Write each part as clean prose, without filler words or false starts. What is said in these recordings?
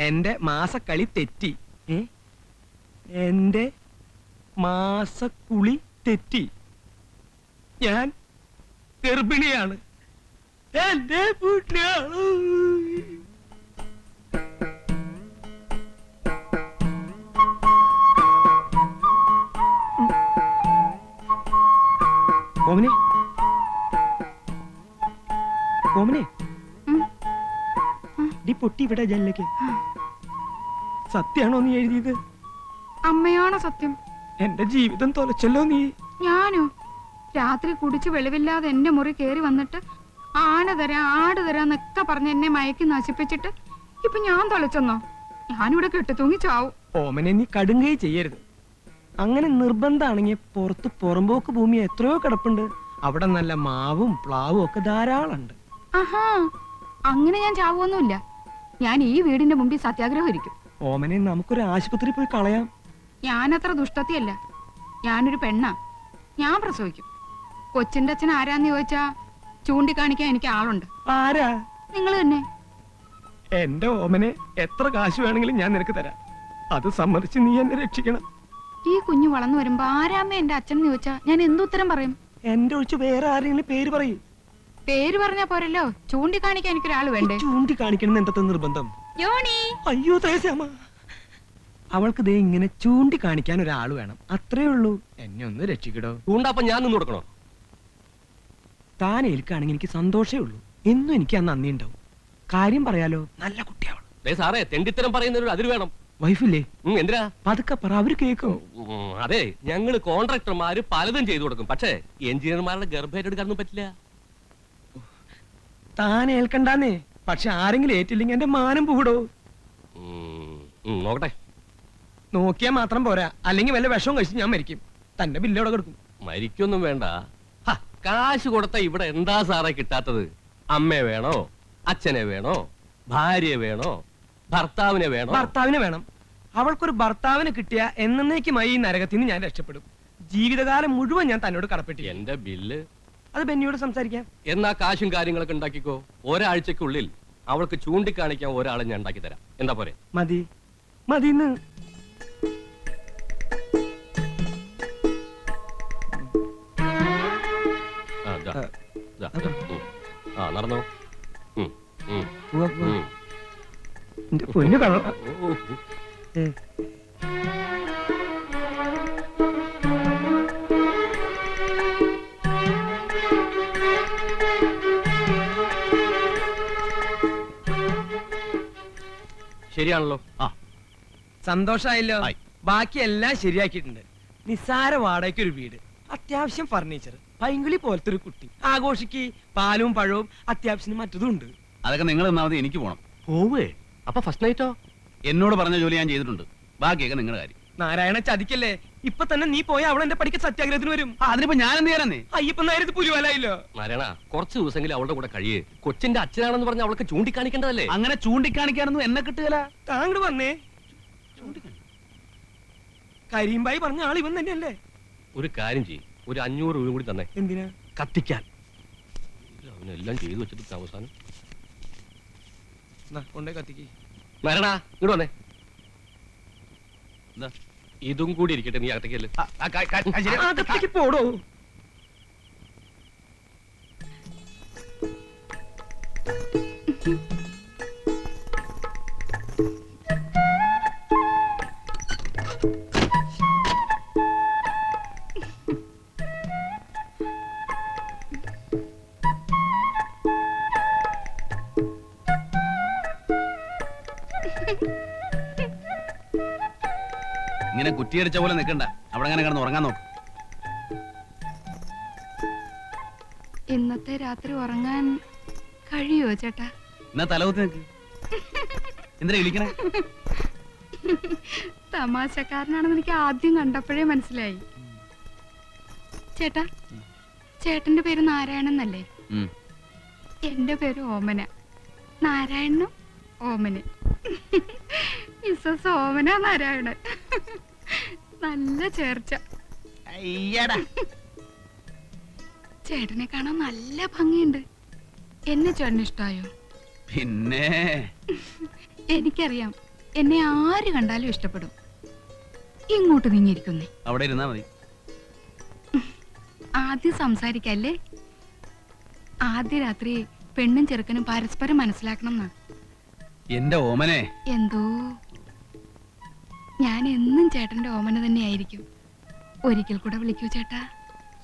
എന്റെ മാസക്കളി തെറ്റി. എന്റെ മാസക്കുളി തെറ്റി. ഞാൻ ഗർഭിണിയാണ്. എന്റെ വീട്ടിലാണ്. ഓമനെ, ഓമനെ, ഡി പൊട്ടി ഇവിടെ ജനലേക്ക്. സത്യാണോ നീ എഴുതിയത്? അമ്മയാണോ സത്യം? എന്റെ ജീവിതം തൊലച്ചല്ലോ നീ. ഞാനോ? രാത്രി കുടിച്ച് വെളിവില്ലാതെ എന്റെ മുറി കേറി വന്നിട്ട് ആട് തരാന്നൊക്കെ പറഞ്ഞ് എന്നെ മയക്കി നശിപ്പിച്ചിട്ട് ഇപ്പൊ ഞാൻ തൊലച്ചെന്നോ? ഞാനിവിടെ കെട്ടിത്തൂങ്ങി ചാവും. ഓമനെ, നീ കടുങ്കൈ ചെയ്യരുത്. അങ്ങനെ നിർബന്ധാണെങ്കിൽ പുറത്ത് പുറമ്പോക്ക് ഭൂമി എത്രയോ കിടപ്പുണ്ട്. അവിടെ നല്ല മാവും പ്ലാവും ഒക്കെ ധാരാളമുണ്ട്. ആഹാ, അങ്ങനെ ഞാൻ ചാവുമൊന്നുമില്ല. ഞാൻ ഈ വീടിന്റെ മുമ്പിൽ സത്യാഗ്രഹം ഇരിക്കും. ഓമനെ, നമുക്കൊരു ആശുപത്രി പോയി കളയാം. ഞാനത്ര ദുഷ്ടത്തിയല്ല. ഞാനൊരു പെണ്ണാ. ഞാൻ പ്രസവിക്കും. കൊച്ചിന്റെ അച്ഛൻ ആരാന്ന് ചോദിച്ചാ ചൂണ്ടിക്കാണിക്കാൻ എനിക്ക് ആളുണ്ട്. ആരാ? നിങ്ങൾ തന്നെ. എന്റെ ഓമനെ, എത്ര കാശ് വേണമെങ്കിലും ഞാൻ നിനക്ക് തരാം. അത് സമ്മതിച്ച് നീ എന്നെ രക്ഷിക്കണം. ഈ കുഞ്ഞു വളർന്നു വരുമ്പോ ആരാമ്മ എന്റെ അച്ഛൻ ചോദിച്ചാ ഞാൻ എന്തുത്തരം പറയും? എന്റെ ഒഴിച്ച് വേറെ ആരെങ്കിലും പേര് പറയും. പേര് പറഞ്ഞാ പോരല്ലോ, ചൂണ്ടിക്കാണിക്കാൻ എനിക്കൊരാള് വേണ്ടേ? ചൂണ്ടിക്കാണിക്കണം എന്തത്തെ നിർബന്ധം? യോണി. അയ്യോ ത്രേസ്യാമ്മ, അവൾക്ക് ദേ ഇങ്ങനെ ചൂണ്ടിക്കാണിക്കാൻ ഒരാള് വേണം, അത്രേ ഉള്ളൂ. എന്നെ ഒന്ന് രക്ഷിക്കടോ. ചൂണ്ടപ്പം ഞാൻ നിന്ന് കൊടുക്കണോ? താൻ ഏൽക്കാണെങ്കിൽ എനിക്ക് സന്തോഷമേ ഉള്ളൂ. എന്നും എനിക്ക് ആ നന്ദി ഉണ്ടാവും. കാര്യം പറയാലോ, നല്ല കുട്ടിയാവണം. സാറേ, തെണ്ടിത്തരം പറയുന്നൊരു അതിര് വേണം. വൈഫില്ലേ? എന്തിനാ? പതുക്കെ പറ, അവര് കേൾക്കും. അതെ, ഞങ്ങള് കോൺട്രാക്ടർമാര് പലതും ചെയ്തു കൊടുക്കും. പക്ഷേ എഞ്ചിനീയർമാരുടെ ഗർഭേറ്റെടുക്കാനൊന്നും പറ്റില്ല. താൻ ഏൽക്കണ്ടാന്നേ. പക്ഷെ ആരെങ്കിലും ഏറ്റില്ലെങ്കിൽ എന്റെ മാനം പൂടോ. നോക്കട്ടെ. നോക്കിയാ മാത്രം പോരാ, അല്ലെങ്കിൽ വല്ല വിഷവും കഴിച്ച് ഞാൻ മരിക്കും. തന്റെ ബില്ലോടെ കൊടുക്കും. മരിക്കൊന്നും വേണ്ട. കാശ് കൊടുത്ത ഇവിടെ എന്താ സാറേ കിട്ടാത്തത്? അമ്മയെ വേണോ? അച്ഛനെ വേണോ? ഭാര്യയെ വേണോ? ഭർത്താവിനെ വേണോ? ഭർത്താവിനെ വേണം. അവൾക്കൊരു ഭർത്താവിനെ കിട്ടിയ എന്നേക്കുമായി ഈ നരകത്തിൽ നിന്ന് ഞാൻ രക്ഷപ്പെടും. ജീവിതകാലം മുഴുവൻ ഞാൻ തന്നോട് കടപ്പെട്ടി. എന്റെ ബില്ല് അത് ബെന്നിയോട് സംസാരിക്കാം. എന്നാ കാശും കാര്യങ്ങളൊക്കെ ഉണ്ടാക്കിക്കോ. ഒരാഴ്ചക്കുള്ളിൽ അവൾക്ക് ചൂണ്ടിക്കാണിക്കാൻ ഒരാളെ ഞാൻ ഉണ്ടാക്കി തരാം. എന്താ പോരെ? മതി മതിന്ന്. നടന്നോ. പൊന്നു കള്ള. ശരിയാണല്ലോ. സന്തോഷായല്ലോ. ബാക്കിയെല്ലാം ശരിയാക്കിയിട്ടുണ്ട്. നിസ്സാര വാടകയ്ക്ക് ഒരു വീട്, അത്യാവശ്യം ഫർണിച്ചർ, പൈങ്കിളി പോലത്തെ ഒരു കുട്ടി, ആഘോഷിക്ക് പാലും പഴവും, അത്യാവശ്യം മറ്റതും ഉണ്ട്. അതൊക്കെ നിങ്ങൾ ഒന്നാമത് എനിക്ക് പോണം. പോവേ? അപ്പൊ ഫസ്റ്റ് നൈറ്റോ? എന്നോട് പറഞ്ഞ ജോലി ഞാൻ ചെയ്തിട്ടുണ്ട്. ബാക്കിയൊക്കെ നിങ്ങളുടെ കാര്യം. നാരായണ, ചതിക്കല്ലേ. ഇപ്പൊ തന്നെ നീ പോയ അവൾ എന്റെ പഠിക്ക സത്യാഗ്രഹത്തിന് വരും. അതിനിപ്പോ ഞാൻ എന്ത് ചെയ്യാനേ? അയ്യപ്പൻ നേരത്ത് പുലിവലായില്ലോ. നാരായണ, കുറച്ച് ദിവസമെങ്കിലും അവളുടെ കൂടെ കഴിയേ. കൊച്ചിന്റെ അച്ഛനാണെന്ന് പറഞ്ഞ അവൾക്ക് ചൂണ്ടിക്കാണിക്കേണ്ടതല്ലേ? അങ്ങനെ ചൂണ്ടിക്കാണിക്കാനൊന്നും എന്നെ കിട്ടുകയില്ല. താങ്കൾ വന്നേ. കരീംബായി പറഞ്ഞ ആൾ ഇവൻ തന്നെയല്ലേ? ഒരു കാര്യം ചെയ്യും, ഒരു 500 രൂപ കൂടി തന്നെ. എന്തിനാ? കത്തിക്കാൻ. അവനെല്ലാം ചെയ്തു വെച്ചിട്ട് അവസാനം കൊണ്ടേ കത്തിക്ക്. നാരായണ, ഇങ്ങോട്ട് വന്നേ. ഇതും കൂടി ഇരിക്കട്ടെ, നീ അകത്തേക്കല്ലേ. അകത്തേക്ക് പോടോ. ഇങ്ങനെ കുറ്റിയടിച്ച പോലെ നിൽക്കണ്ട. അവിടെ അങ്ങനെ കിടന്ന് ഉറങ്ങാൻ നോക്ക്. ഇന്നത്തെ രാത്രി ഉറങ്ങാൻ കഴിയോ ചേട്ടാ? എന്നാ തലകുത്തി നിൽക്ക്. എന്തിനാ വിളിക്കണേ? തമാശക്കാരനാണെന്ന് എനിക്ക് ആദ്യം കണ്ടപ്പോഴേ മനസ്സിലായി. ചേട്ടാ, ചേട്ടന്റെ പേര് നാരായണൻ എന്നല്ലേ? എന്റെ പേര് ഓമന. നാരായണനും ഓമന്. ഓമന നാരായണൻ. നല്ല ചേർച്ച. ചേട്ടനെ കാണാൻ നല്ല ഭംഗിയുണ്ട്. എന്നെ ചേട്ടന് ഇഷ്ടായോ? പിന്നെ എനിക്കറിയാം എന്നെ ആര് കണ്ടാലും ഇഷ്ടപ്പെടും. ഇങ്ങോട്ട് നീങ്ങിയിരിക്കുന്നേ. അവിടെ ഇരുന്നാ മതി. ആദ്യം സംസാരിക്കല്ലേ. ആദ്യ രാത്രി പെണ്ണും ചെറുക്കനും പരസ്പരം മനസ്സിലാക്കണം എന്നാ. എന്റെ ഓമനെ. എന്തോ ഞാൻ എന്നും ചേട്ടന്റെ ഓമന തന്നെയായിരിക്കും. ഒരിക്കൽ കൂടെ വിളിക്കൂ ചേട്ടാ.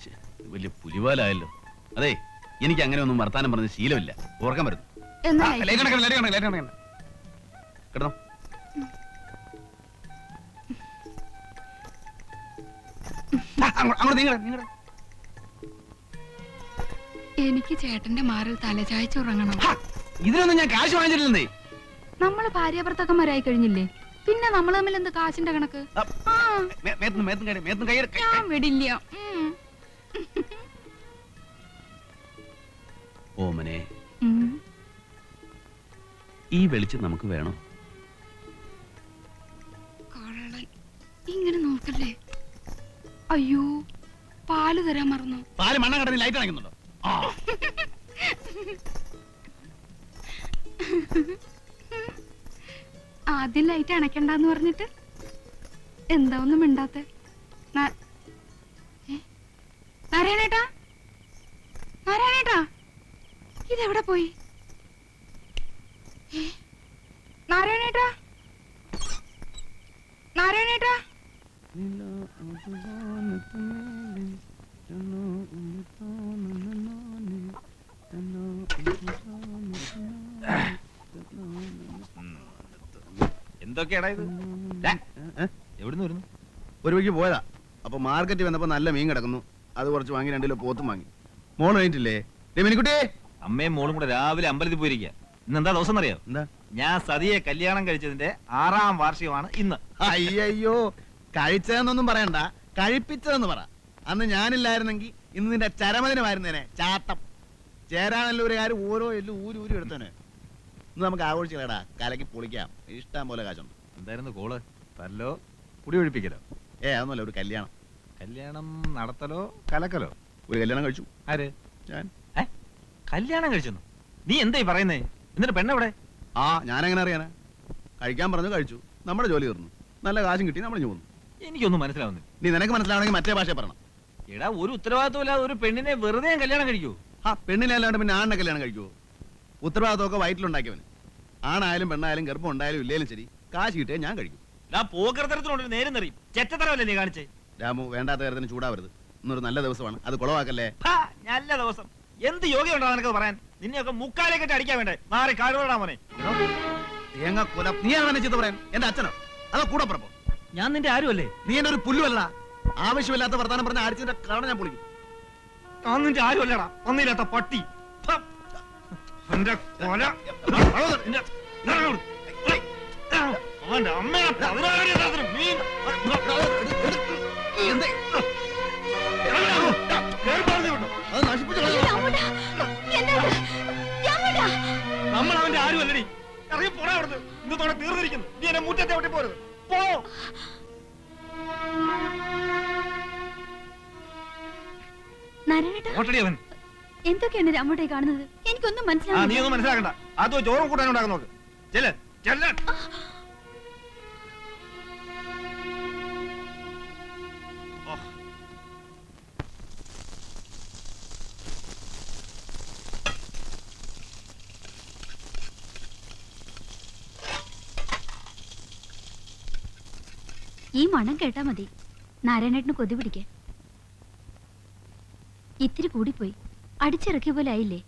ശ്ശെ, വലിയ പുലിവാലായല്ലോ. അതെ, എനിക്ക് അങ്ങനെ ഒന്നും വർത്താനം പറഞ്ഞ ശീലമില്ല. ഓർക്കാൻ വരുന്നു. എന്നാ കിടന്നോ. അങ്ങോട്ട് നീങ്ങട. എനിക്ക് ചേട്ടന്റെ മാറിൽ തലചായ്ച്ചുറങ്ങണം. ഇതിനൊന്നും ഞാൻ കാശ് വാങ്ങിച്ചിട്ടില്ലെന്നേ. നമ്മള് ഭാര്യാഭർത്താക്കന്മാരായി കഴിഞ്ഞില്ലേ, പിന്നെ നമ്മൾ തമ്മിൽ എന്ത് കാശിന്റെ കണക്ക്? ഞാൻ വിടില്ല. ഓമനെ, ഈ വെളിച്ചം നമുക്ക് വേണോ? കള്ളൻ, ഇങ്ങനെ നോക്കല്ലേ. അയ്യോ, പാല് തരാൻ മറന്നു. പാല് മണ്ണ കടന്ന് ലൈറ്റ് അണയ്ക്കുന്നുണ്ടോ? ആദ്യം ലൈറ്റ് അണയ്ക്കണ്ടെന്ന് പറഞ്ഞിട്ട് എന്താ ഒന്നും മിണ്ടാത്തെ? നാരായണേട്ടാ, നാരായണേട്ടാ, ഇതെവിടെ പോയി? നാരായണേട്ടാ, നാരായണേട്ടാ. എന്തൊക്കെയാടാ ഇത്? എവിടുന്ന് വരുന്നു? ഒരു വഴിക്ക് പോയതാ. അപ്പൊ മാർക്കറ്റ് വന്നപ്പോ നല്ല മീൻ കിടക്കുന്നു. അത് കുറച്ച് വാങ്ങി 2 കിലോ പോത്തും വാങ്ങി. മോള് കഴിഞ്ഞിട്ടില്ലേ? മിനിക്കുട്ടിയെ, അമ്മയും മോളും കൂടെ രാവിലെ അമ്പലത്തിൽ പോയിരിക്കുക. ഇന്ന് എന്താ ദിവസം അറിയോ? എന്താ? ഞാൻ സതിയെ കല്യാണം കഴിച്ചതിന്റെ 6ാം വാർഷികമാണ് ഇന്ന്. അയ്യോ, കഴിച്ചതെന്നൊന്നും പറയണ്ട, കഴിപ്പിച്ചതെന്ന് പറ. അന്ന് ഞാനില്ലായിരുന്നെങ്കിൽ ഇന്ന് നിന്റെ ചരമദിനമായിരുന്നേനെ. ചാട്ടം ചേരാനല്ലൂരുകാർ ഓരോ എല്ലും ഊരി എടുത്തേനെ. ഇന്ന് നമുക്ക് ആഘോഷിക്കലടാ, കലക്കി പൊളിക്കാം. ഇഷ്ടം പോലെ കാശുണ്ട്. എന്തായിരുന്നു കോള്? തല്ലോ കുടി ഒഴിപ്പിക്കലോ? അതൊന്നുമല്ല, ഒരു കല്യാണം. കല്യാണം നടത്തലോ കലക്കലോ? ഒരു കല്യാണം കഴിച്ചു. ആര്? ഞാൻ. കല്യാണം കഴിച്ചെന്നു? നീ എന്തായി പറയുന്നേ? എന്നിട്ട് പെണ്ണെവിടെ? ഞാനെങ്ങനെ അറിയാനാ? കഴിക്കാൻ പറഞ്ഞു, കഴിച്ചു. നമ്മുടെ ജോലി തീർന്നു. നല്ല കാശും കിട്ടി, നമ്മൾ പോന്നു. എനിക്കൊന്നും മനസ്സിലാവുന്നില്ല. നീ നിനക്ക് മനസ്സിലാവണമെങ്കിൽ മറ്റേ ഭാഷ പറയണം. എടാ, ഒരു ഉത്തരവാദിത്വമില്ലാതെ ഒരു പെണ്ണിനെ വെറുതെ കല്യാണം കഴിക്കൂ? പെണ്ണിനെ അല്ലാണ്ട് പിന്നെ ആണിനെ കല്യാണം കഴിക്കുവോ? ഉത്തരവാദിത്തമൊക്കെ വയറ്റിലുണ്ടാക്കിയവന്. ആണായാലും പെണ്ണായാലും ഗർഭം ഉണ്ടായാലും ഇല്ലേലും ശരി, കാശ് കിട്ടിയാൽ ഞാൻ കഴിക്കും. പോകൃതരത്തിനോട് നേരം നിറയും. ചെറ്റത്തരമല്ലേ നീ കാണിച്ചേ? രാമു, വേണ്ടാത്ത കാര്യത്തിന് ചൂടാവരുത്. ഇന്നൊരു നല്ല ദിവസമാണ്, അത് കുളവാക്കല്ലേ. നല്ല ദിവസം എന്ത് യോഗ്യമുണ്ടോ നിനക്ക് പറയാൻ? നിന്നെയൊക്കെ മുക്കാലേ കെട്ടി അടിക്കാൻ വേണ്ടേ? മാറി കാടുകൊണ്ടാ മോനെ. തേങ്ങ കൊല. നീ ആണെന്നെ ചീത്ത പറയാൻ? എന്റെ അച്ഛനോ അതോ കൂടെ പറപ്പോ? ഞാൻ നിന്റെ ആരുമല്ലേ? നീ എന്റെ ഒരു പുല്ലുമല്ല. ആവശ്യമില്ലാത്ത വർത്താനം പറഞ്ഞ അടിച്ചിന്റെ കാരണം ഞാൻ പൊളിക്കും. ഞാൻ നിന്റെ ആരുമല്ലടാ, ഒന്നില്ലാത്ത പട്ടി. അവന്റെ കൊല. അവന്റെ അമ്മയെ 16 മീൻ. അത് നശിപ്പിച്ചു. നമ്മൾ അവന്റെ ആരുമല്ലടി. ഇറങ്ങി പോടാ അവിടുന്ന്. ഇന്നത്തോടെ തീർന്നിരിക്കുന്നു. നീ എന്നെ മുറ്റത്തെ ഒട്ടി പോരുത്. പോ. ഓട്ടടി അവൻ. എന്തൊക്കെയാണ് രാമോട്ടെ കാണുന്നത്? എനിക്കൊന്നും നീ മനസ്സിലാവുന്നില്ല. ഒന്നും മനസ്സിലാക്കണ്ട. അതോ ചോറും കൂട്ടാനും ഉണ്ടാക്കാൻ നോക്ക്. ചെല്ല്, ചെല്ല്. ഈ മണം കേട്ടാ മതി നാരായണേട്ടന് കൊതി പിടിക്കാൻ. ഇത്തിരി കൂടിപ്പോയി. അടിച്ചിറക്കിയ പോലെ ആയില്ലേ?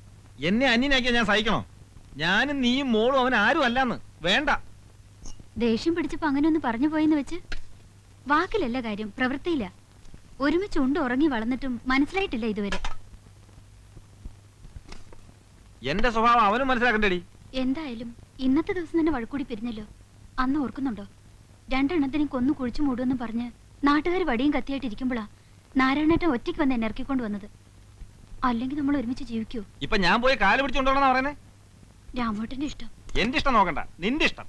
എന്നെ അന്യനാക്കിയാ ഞാൻ സഹിക്കണോ? ഞാനും നീയും മോളും അവൻ ആരും അല്ലാന്ന്. വേണ്ട. ദേഷ്യം പിടിച്ചപ്പോ അങ്ങനെ ഒന്ന് പറഞ്ഞു പോയെന്ന് വെച്ച് വാക്കിലല്ല കാര്യം, പ്രവൃത്തിയില്ല. ഒരുമിച്ച് ഉണ്ട് ഉറങ്ങി വളർന്നിട്ടും മനസ്സിലായിട്ടില്ല ഇതുവരെ. എന്റെ സ്വഭാവം അവനും മനസ്സിലാക്കണ്ടേടി. എന്തായാലും ഇന്നത്തെ ദിവസം തന്നെ വഴക്കൂടി പിരിഞ്ഞല്ലോ. അന്ന് ഓർക്കുന്നുണ്ടോ? 2 എണ്ണത്തിനും കൊന്നു കുഴിച്ചു മൂടുമെന്ന് പറഞ്ഞ് നാട്ടുകാർ വടിയും കത്തിയായിട്ട് ഇരിക്കുമ്പോഴാ നാരായണേട്ടൻ ഒറ്റയ്ക്ക് വന്ന് എന്നെ ഇറക്കിക്കൊണ്ട് വന്നത്. അല്ലെങ്കിൽ നമ്മൾ ഒരുമിച്ച് ജീവിക്കൂ? ഇപ്പൊ ഞാൻ പോയി കാല് പിടിച്ചുകൊണ്ടോണെന്നാ പറയുന്നേ? രാമോട്ടന്റെ ഇഷ്ടം. എന്റെ ഇഷ്ടം നോക്കണ്ട, നിന്റെ ഇഷ്ടം.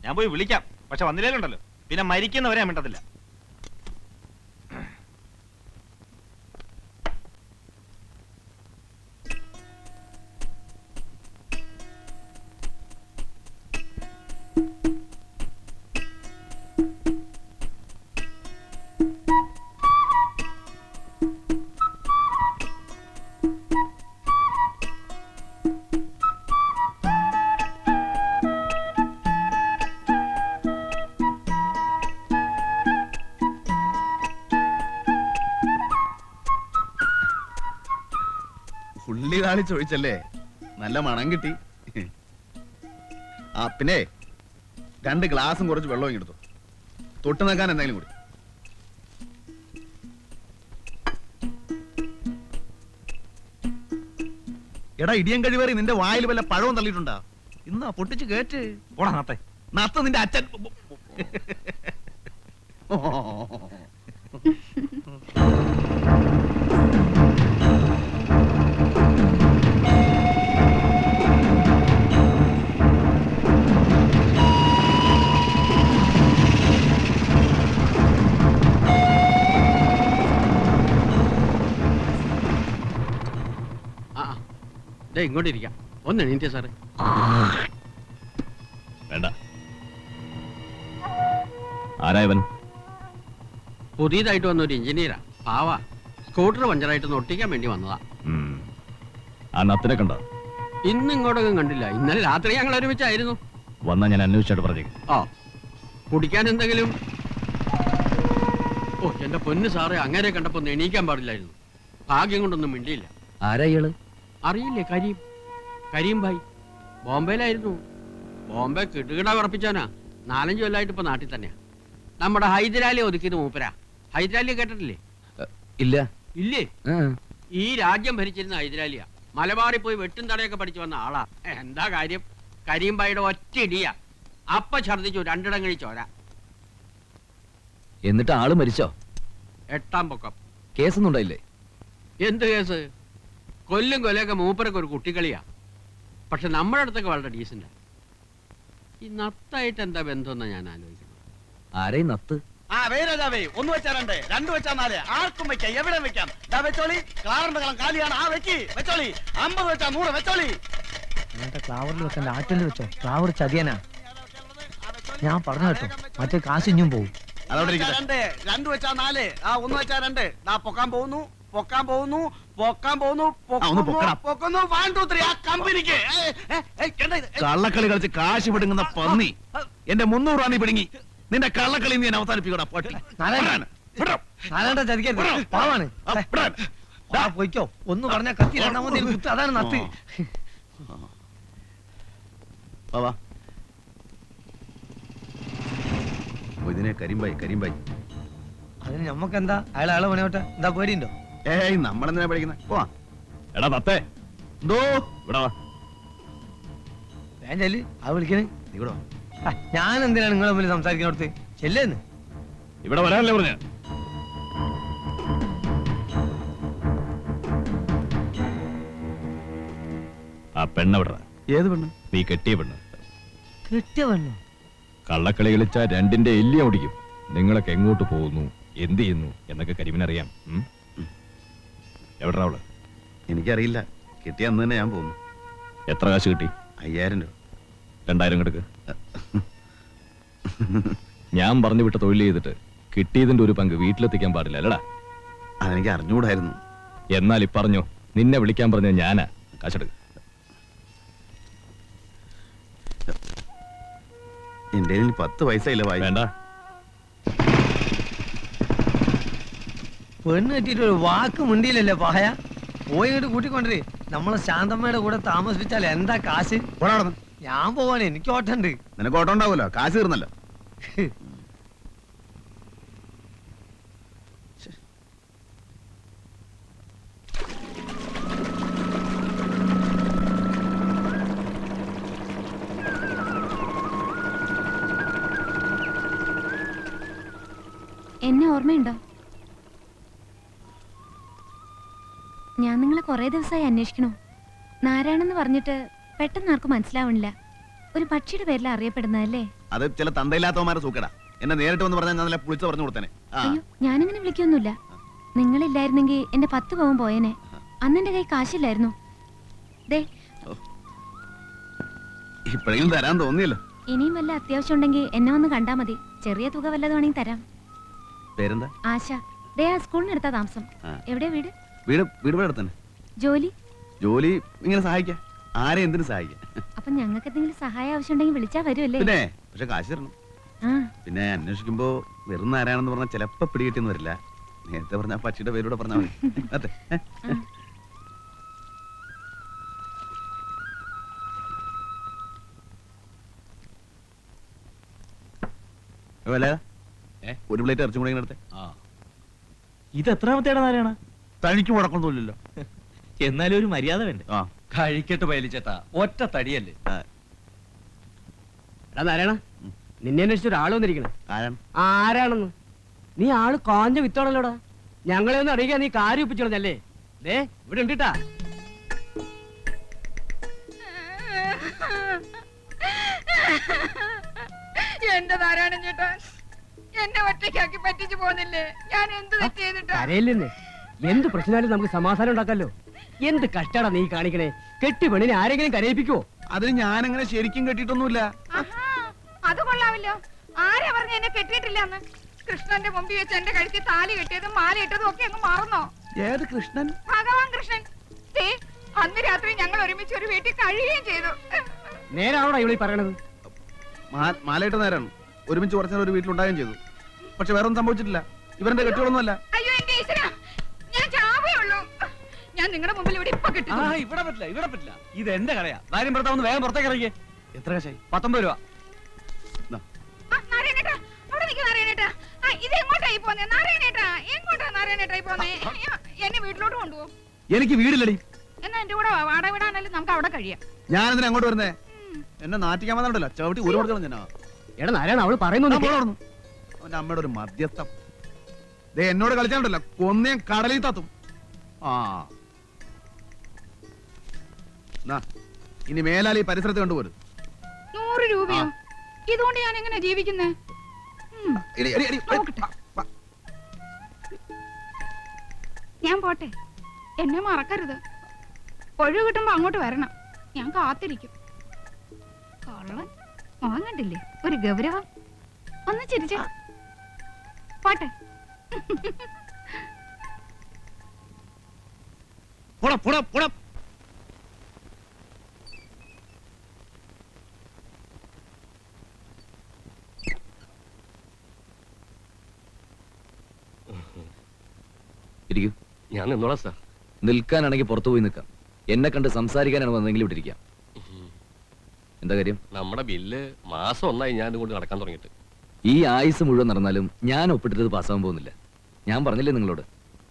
ഞാൻ പോയി വിളിക്കാം, പക്ഷെ വന്നില്ലേലുണ്ടല്ലോ പിന്നെ മരിക്കുന്നവരെ ഞാൻ മിണ്ടത്തില്ല. ലാളി ചോദിച്ചല്ലേ, നല്ല മണം കിട്ടി. ആ പിന്നെ 2 ഗ്ലാസും കുറച്ച് വെള്ളവും ഇങ്ങെടുത്തു. തൊട്ട് നിൽക്കാൻ എന്തെങ്കിലും കൂടി. എടാ ഇടിയൻ കഴിവേറി, നിന്റെ വായിൽ വല്ല പഴവും തള്ളിയിട്ടുണ്ടാ? ഇന്നാ പൊട്ടിച്ച് കേറ്റ്. പോടാ നാത്തെ. നത്ത നിന്റെ അച്ഛൻ. ഇങ്ങോട്ടിരിക്കാം. ഒന്ന് എണീറ്റേ സാറേ. വേണ്ട. ആരായവൻ? പുതിയതായിട്ട് വന്ന ഒരു എഞ്ചിനീയറാ. പാവാ. സ്കൂട്ടർ പഞ്ചറായിട്ടൊന്ന് ഒട്ടിക്കാൻ വേണ്ടി വന്നതാ. ആ നത്തിനെ കണ്ടോ? ഇന്ന് ഇങ്ങോട്ടൊന്നും കണ്ടില്ല. ഇന്നലെ രാത്രി ഞങ്ങൾ ഒരുമിച്ചായിരുന്നു. വന്നാ ഞാൻ അന്വേഷിച്ചായിട്ട് പറഞ്ഞു. ആ, കുടിക്കാൻ എന്തെങ്കിലും? ഓ എന്റെ പൊന്ന് സാറേ, അങ്ങനെ കണ്ടപ്പോ ഒന്ന് എണീക്കാൻ പാടില്ലായിരുന്നു. ഭാഗ്യം കൊണ്ടൊന്നും മിണ്ടിയില്ല. ആരാ ഇയാള്? അറിയില്ലേ? കരീം ഭായ്. ബോംബെയിലായിരുന്നു. ബോംബെ കിടുകിട വിറപ്പിച്ചാനാ. 4-5 കൊല്ലമായിട്ട് ഇപ്പൊ നാട്ടിൽ തന്നെയാ. നമ്മുടെ ഹൈദരാലി ഒതുക്കിയത് മൂപ്പരാ. ഹൈദരാലി കേട്ടിട്ടില്ലേ? ഇല്ല. ഇല്ലേ? ഈ രാജ്യം ഭരിച്ചിരുന്ന ഹൈദരാലിയാ. മലബാറിൽ പോയി വെട്ടും തടയൊക്കെ പഠിച്ചു വന്ന ആളാ. എന്താ കാര്യം? കരീം ഭായിയുടെ ഒറ്റ ഇടിയാ. അപ്പ ഛർദിച്ചു 2 ഇടം കഴിച്ചോര. എന്നിട്ട് ആള് മരിച്ചോ? 8ാം പൊക്കം. കേസൊന്നും ഉണ്ടായില്ലേ? എന്ത് കേസ്? കൊല്ലും കൊലയൊക്കെ മൂപ്പരൊക്കെ ഒരു കുട്ടിക്കളിയാ. പക്ഷെ നമ്മുടെ അടുത്തൊക്കെ വളരെ ഡീസന്റാ. ഈ നത്തായിട്ട് എന്താ ബന്ധമെന്നാ ഞാൻ ആലോചിക്കുന്നത്. ആരെയും നത്ത്? ആ വേരാജാവേ, 1 വെച്ചാ 2, 2 വെച്ചാ 4, ആർക്കും വെക്കാം, എവിടെ വെക്കാം. ദാ വെച്ചോളി, ക്ലാറിന്റെ കളം കാലിയാണ്. ആ വെക്കി വെച്ചോളി. 50 വെച്ചാ 100 വെച്ചോളി. ക്ലാവറിൽ വെക്കണ്ട, ആറ്റിൽ വെച്ചോ. ക്ലാവർ ചതിയനാ. ഞാൻ പറഞ്ഞു കേട്ടോ, മറ്റേ കാശ് ഇഞ്ഞും പോവും. അതോടെ 2 വെച്ചാ 4, ആ 1 വെച്ചാ 2. ദാ പൊക്കാൻ പോകുന്നു. പൊക്കുന്നു. 1 2 3 ആ കമ്പനിക്ക്. കള്ളക്കളി കളിച്ച് കാശ് പിടുങ്ങുന്ന പന്നി. എന്റെ 300 രൂപ നീ പിടുങ്ങി. നിന്റെ കള്ളക്കളി നീ അവസാനിപ്പിക്കടാ പട്ടി. ചതിക്കരുത്, പാവാണ്. പോയിക്കോ. ഒന്ന് പറഞ്ഞ കത്തി രണ്ടാമത് കുത്ത്. അതാണ് നത്ത്. ഇതിനെ കരിമ്പായി. അതിന് നമ്മക്കെന്താ? അയാളെ പണിയോട്ടെ. എന്താ പേടിയുണ്ടോ? ഏയ്, നമ്മളെന്തിനാ പഠിക്കുന്നത്? പോവാ. എടാ നത്തേ, എന്തോ ഇവിടെ വാ. ഞാൻ ചെല്ല്. ആ വിളിക്കണേ. നീ കൂടെ വാ. ഞാൻ എന്തിനാണ് നിങ്ങളെ മുമ്പിൽ സംസാരിക്കുന്നിടത്ത്? ചെല്ലേന്ന്. ഇവിടെ വരാനല്ലേ പറഞ്ഞ? ആ പെണ്ണെവിടാ? ഏത് പെണ്ണ്? നീ കെട്ടിയ പെണ്ണ്. കിട്ടിയ പെണ്ണോ? കള്ളക്കളി കളിച്ചാ 2ന്റെ എല്ലിയ ഓടിക്കും. നിങ്ങളൊക്കെ എങ്ങോട്ട് പോകുന്നു, എന്ത് ചെയ്യുന്നു എന്നൊക്കെ കരിമിനറിയാം. എവിടാ അവള്? എനിക്കറിയില്ല. കിട്ടിയ അന്ന് തന്നെ ഞാൻ പോകുന്നു. എത്ര കാശ് കിട്ടി? 5000 രൂപ. 2000 കിടക്ക്. ഞാൻ പറഞ്ഞു വിട്ട തൊഴിൽ ചെയ്തിട്ട് കിട്ടിയതിന്റെ ഒരു പങ്ക് വീട്ടിലെത്തിക്കാൻ പാടില്ല അല്ലടാ? അതെനിക്ക് അറിഞ്ഞുകൂടായിരുന്നു. എന്നാൽ പറഞ്ഞോ, നിന്നെ വിളിക്കാൻ പറഞ്ഞ ഞാനാ. കാശെടുക്ക്. എന്റെ 10 പൈസ ഇല്ല. വായി വേണ്ട. പെണ്ണ് കെട്ടിട്ട് ഒരു വാക്ക് മുണ്ടിയില്ലല്ലേ പായ? പോയി ഇങ്ങോട്ട് കൂട്ടിക്കൊണ്ടേ. നമ്മളെ ശാന്തമ്മയുടെ കൂടെ താമസിപ്പിച്ചാൽ എന്താ കാശ്? ഞാൻ പോവാണ്, എനിക്ക് ഓട്ടണ്ട്. നിനക്ക് ഓട്ടം ഉണ്ടാവുമല്ലോ, കാശ് തീർന്നല്ലോ. എന്നെ ഓർമ്മയുണ്ടോ? ഞാൻ നിങ്ങളെ കുറെ ദിവസമായി അന്വേഷിക്കണു. നാരായണെന്ന് പറഞ്ഞിട്ട് പെട്ടെന്ന് ആർക്കും മനസ്സിലാവണില്ല. ഒരു പക്ഷിയുടെ പേരിൽ അറിയപ്പെടുന്നതല്ലേ? അത് ചില തന്തയില്ലാത്തവന്മാരെ സൂക്കടാ. എന്നെ നേരിട്ട് വന്ന് പറഞ്ഞാൽ ഞാൻ നല്ല പുളിച്ച് പറഞ്ഞു കൊടുത്തേനെ. അയ്യോ, ഞാനിങ്ങനെ വിളിക്കൊന്നുമില്ല. നിങ്ങളില്ലായിരുന്നെങ്കിൽ എന്റെ 10 പവൻ പോയേനെ. അന്ന് എന്റെ കൈ കാശില്ലായിരുന്നു. ദേ, ഇപ്പോഴെങ്കിലും തരാൻ തോന്നിയല്ലോ. ഇനിയും വല്ല അത്യാവശ്യം ഉണ്ടെങ്കിൽ എന്നെ ഒന്ന് കണ്ടാ മതി. ചെറിയ തുക വല്ലതും വേണമെങ്കിൽ തരാം. പേരെന്താ? ആശ. ദേ, ആ സ്കൂളിനടുത്താ താമസം. എവിടെയാ വീട്? വീട് ഇവിടെ അടുത്തന്നെ. ജോലി? ജോലി ഇങ്ങനെ സഹായിക്കാം. ആരെ എന്തിനു സഹായിക്കാം. അപ്പൊ ഞങ്ങൾക്ക് എന്തെങ്കിലും സഹായം ആവശ്യമുണ്ടെങ്കിൽ വിളിച്ചാ വരുമല്ലേ? പിന്നെ പക്ഷെ കാശ് തരണം. പിന്നെ അന്വേഷിക്കുമ്പോ വെറും ആരാണെന്ന് പറഞ്ഞാൽ ചിലപ്പോ പിടികിട്ടിന്ന് വരില്ല. നേരത്തെ പറഞ്ഞ പക്ഷിയുടെ പേരൂടെ പറഞ്ഞാൽ മതി. അതെ. വില ഏ? ഒരു പ്ലേറ്റ് ഇറച്ചും കൂടെ ഇങ്ങനെ എടുത്തേ. ആ ഇത് എത്രാമത്തേടാ നാരായണ? തനിക്ക് മുടക്കൊന്നുമില്ലല്ലോ. എന്നാലും ഒരു മര്യാദ വേണ്ടേ? ആ കഴിക്കട്ട് പയലിച്ചേട്ടാ, ഒറ്റ തടിയല്ലേ. എടാ നാരായണ, നിന്നെ അന്വേഷിച്ച് ഒരാൾ വന്നിരിക്കണേ. ആരാണ്? ആരാണെന്ന്? നീ ആള് കാഞ്ഞ വിത്താണല്ലോടാ. ഞങ്ങളെ ഒന്ന് അറിയിക്കാൻ നീ കാര്യം ഒപ്പിച്ചോളഞ്ഞല്ലേ. ദേ ഇവിടെ ഉണ്ടിട്ടാ. എന്റെ നാരായണൻ ചേട്ടാ, എന്നെ ഒറ്റയ്ക്കാക്കി പറ്റിച്ചു പോന്നില്ലേ? ഞാൻ എന്ത് തെറ്റ് ചെയ്തിട്ടാ? കരയില്ലെന്നേ. എന്ത് പ്രശ്നമായാലും നമുക്ക് സമാധാനം ഉണ്ടാക്കാലോ. എന്ത് കഷ്ടാടാ നീ കാണിക്കണേ. കെട്ടി പെണ്ണിനെ ആരെങ്കിലും കരയിപ്പിക്കോ? അതിന് ഞാനങ്ങനെ ശരിക്കും കെട്ടിയിട്ടൊന്നുമില്ല. ആഹാ, അത് കൊള്ളാമല്ലോ. ആരാ പറഞ്ഞ എന്നെ കെട്ടിയിട്ടില്ലെന്ന്? കൃഷ്ണന്റെ മുമ്പിൽ വെച്ച് എന്റെ കഴുത്തിൽ താലി കെട്ടിയതും മാല ഇട്ടതും ഒക്കെ അങ്ങ് മറന്നോ? ഏത് കൃഷ്ണൻ? ഭഗവാൻ കൃഷ്ണൻ. ദേ, അന്ന് രാത്രി ഞങ്ങൾ ഒരുമിച്ച് ഒരു വീട്ടിൽ കഴിയുകയും ചെയ്തു. നേരാണോടാ ഇവിടെ പറയണത്? മാലയിട്ട നേരാണ്. ഒരുമിച്ച് കുറച്ചു നേരം ഒരു വീട്ടിലുണ്ടാകുകയും ചെയ്തു. പക്ഷെ വേറൊന്നും സംഭവിച്ചിട്ടില്ല. ഇവരുടെ കെട്ടികളൊന്നുമല്ല. അയ്യോ എന്റെ ഈശ്വരാ, ഞാൻ ചാവേ ഉള്ളൂ. ഞാൻ നിങ്ങളുടെ മുമ്പിൽ ഇവിടെ ഇപ്പൊ കിട്ടും. ഇവിടെ പറ്റില്ല, ഇവിടെ പറ്റില്ല. ഇത് എന്റെ കടയാ. ഭാര്യം ഭർത്താവ് വേഗം പുറത്തേക്ക് ഇറങ്ങിയേ. എത്ര കാശായി? 19 രൂപ. നാരായണേട്ടാ, അവിടെ നിൽക്ക് നാരായണേട്ടാ. ഇത് എങ്ങോട്ടായി പോന്നേ നാരായണേട്ടാ? എങ്ങോട്ടാ നാരായണേട്ടായി പോന്നേ? എന്നെ വീട്ടിലോട്ട് കൊണ്ടുപോകും. എനിക്ക് വീടില്ലടി. എന്നാ എന്റെ കൂടെ വാടക വിടാനല്ലേ, നമുക്ക് അവിടെ കഴിയാം. ഞാൻ എന്തിനാ അങ്ങോട്ട് വരുന്നേ? എന്നെ നാട്ടിക്കാൻ വന്നിട്ടല്ലോ. ചവിട്ടി ഒരു കൊടുക്കണം ഞാൻ. എടാ നാരായണ, അവള് പറയുന്നു. അവന്റെ അമ്മയുടെ ഒരു മധ്യസ്ഥം. ദേ എന്നോട് കളിച്ചാണ്ടല്ലോ, കൊന്നേം കടലിൽ തത്തും. ആ നാ, ഇനി മേലാൽ ഈ പരിസരത്ത് കണ്ടുപോരും. 100 രൂപയോ? ഇതുകൊണ്ട് ഞാൻ എങ്ങനെ ജീവിക്കുന്നേ? നോക്കട്ടെ. ഞാൻ പോട്ടെ, എന്നെ മറക്കരുത്. ഒഴിവ് കിട്ടുമ്പോ അങ്ങോട്ട് വരണം, ഞാൻ കാത്തിരിക്കും. കള്ളൻ മോൻ കണ്ടില്ലേ, ഒരു ഗൗരവം. ഒന്ന് ചിരിച്ചേ. പോട്ടെ. പോടാ, പോടാ, പോടാ. ഇരിക്കൂ. ഞാൻ നിന്നോളാം സാർ. നിൽക്കാനാണെങ്കിൽ പുറത്തു പോയി നിൽക്കാം. എന്നെ കണ്ട് സംസാരിക്കാനാണ് വന്നെങ്കിലും ഇവിടെ ഇരിക്കാം. എന്താ കാര്യം? നമ്മുടെ ബില്ല് മാസം 1 ഞാൻ കൊണ്ട് നടക്കാൻ തുടങ്ങിയിട്ട്. ഈ ആയുസ് മുഴുവൻ നടന്നാലും ഞാൻ ഒപ്പിട്ടത് പാസ്സാവാൻ പോകുന്നില്ല. ഞാൻ പറഞ്ഞില്ലേ നിങ്ങളോട്,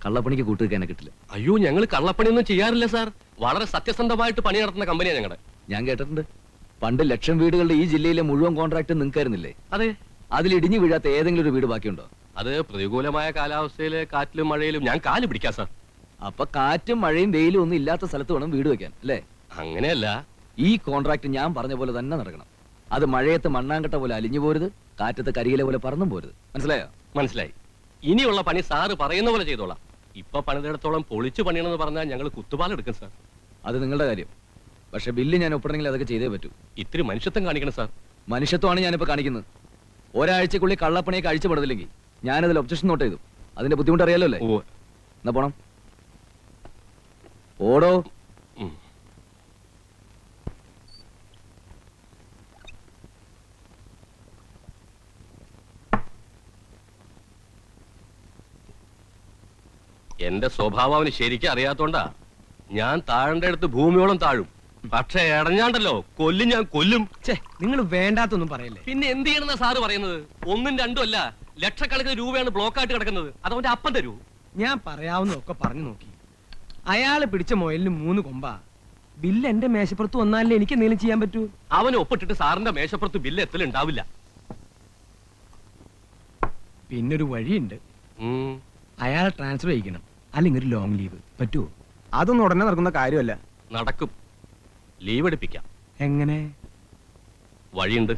കള്ളപ്പണിക്ക് കൂട്ടുവെക്കാൻ കിട്ടില്ല. അയ്യോ, ഞങ്ങൾ കള്ളപ്പണിയൊന്നും ചെയ്യാറില്ല സാർ. വളരെ സത്യസന്ധമായിട്ട് പണി നടത്തുന്ന കമ്പനിയാണ് ഞങ്ങളുടെ. ഞാൻ കേട്ടിട്ടുണ്ട്, പണ്ട് 1,00,000 വീടുകളുടെ ഈ ജില്ലയിലെ മുഴുവൻ കോൺട്രാക്ട് നിങ്ങൾക്കായിരുന്നില്ലേ? അതെ. അതിൽ ഇടിഞ്ഞു വീഴാത്ത ഏതെങ്കിലും ഒരു വീട് ബാക്കിയുണ്ടോ? അത് പ്രതികൂലമായ കാലാവസ്ഥയില് കാറ്റിലും മഴയിലും ഞാൻ കാല് പിടിക്കാം സാർ. അപ്പൊ കാറ്റും മഴയും വെയിലും ഒന്നും ഇല്ലാത്ത സ്ഥലത്ത് വേണം വീട് വെക്കാൻ, അല്ലേ? അങ്ങനെയല്ല. ഈ കോൺട്രാക്ട് ഞാൻ പറഞ്ഞ പോലെ തന്നെ നടക്കണം. അത് മഴയത്ത് മണ്ണാങ്കട്ട പോലെ അലിഞ്ഞു പോരുത്, കാറ്റത്ത് കരിയില പോലെ പറന്നും പോരുത്. മനസ്സിലായോ? മനസ്സിലായി. ഇനിയുള്ള പണി സാറ് പറയുന്ന പോലെ ചെയ്തോളാം. ഇപ്പൊ പണിതെടുത്തോളം പൊളിച്ചു പണിയണമെന്ന് പറഞ്ഞാൽ ഞങ്ങൾ കുത്തുപാലെടുക്കും സാർ. അത് നിങ്ങളുടെ കാര്യം. പക്ഷെ ബില്ല് ഞാൻ ഒപ്പിടണമെങ്കിൽ അതൊക്കെ ചെയ്തേ പറ്റൂ. ഇത്തിരി മനുഷ്യത്വം കാണിക്കണം സാർ. മനുഷ്യത്വമാണ് ഞാനിപ്പോ കാണിക്കുന്നത്. ഒരാഴ്ചക്കുള്ളിൽ കള്ളപ്പണിയൊക്കെ അഴിച്ചുപെടുന്നില്ലെങ്കിൽ ഞാനതിൽ ഒബ്ജക്ഷൻ നോട്ട് ചെയ്തു. അതിന്റെ ബുദ്ധിമുട്ട് അറിയാലോ അല്ലേ? ഓ. എന്നാ പോണം. ഓടോ. എന്റെ സ്വഭാവം അവന് ശരിക്കും അറിയാത്തോണ്ടാ. ഞാൻ താഴേണ്ട അടുത്ത് ഭൂമിയോളം താഴും. പക്ഷെ ഇടഞ്ഞാണ്ടല്ലോ കൊല്ലും, ഞാൻ കൊല്ലും. നിങ്ങൾ വേണ്ടാത്തൊന്നും പറയല്ലേ. പിന്നെ എന്ത് ചെയ്യണമെന്നാ സാറ് പറയുന്നത്? 1ഉം 2ഉം അല്ല, ലക്ഷക്കണക്കിന് രൂപയാണ് ബ്ലോക്കായിട്ട് കിടക്കുന്നത്. അതവന്റെ അപ്പം തരൂ. ഞാൻ പറയാവുന്നതൊക്കെ പറഞ്ഞു നോക്കി. അയാള് പിടിച്ച മുയലിന് 3 കൊമ്പാ. ബില്ല് എന്റെ മേശപ്പുറത്ത് വന്നാലേ എനിക്ക് എന്തെങ്കിലും ചെയ്യാൻ പറ്റൂ. അവന് ഒപ്പിട്ടിട്ട് സാറിന്റെ മേശപ്പുറത്ത് ബില്ല് എത്തലുണ്ടാവില്ല. പിന്നൊരു വഴിയുണ്ട്. അയാളെ ട്രാൻസ്ഫർ ചെയ്യിക്കണം, അല്ലെങ്കിൽ ഒരു ലോങ് ലീവ് പറ്റുമോ? അതൊന്നും ഉടനെ നടക്കുന്ന കാര്യമല്ല. നടക്കും. ലീവ് എടുപ്പിക്കാം. എങ്ങനെ? വഴിയുണ്ട്.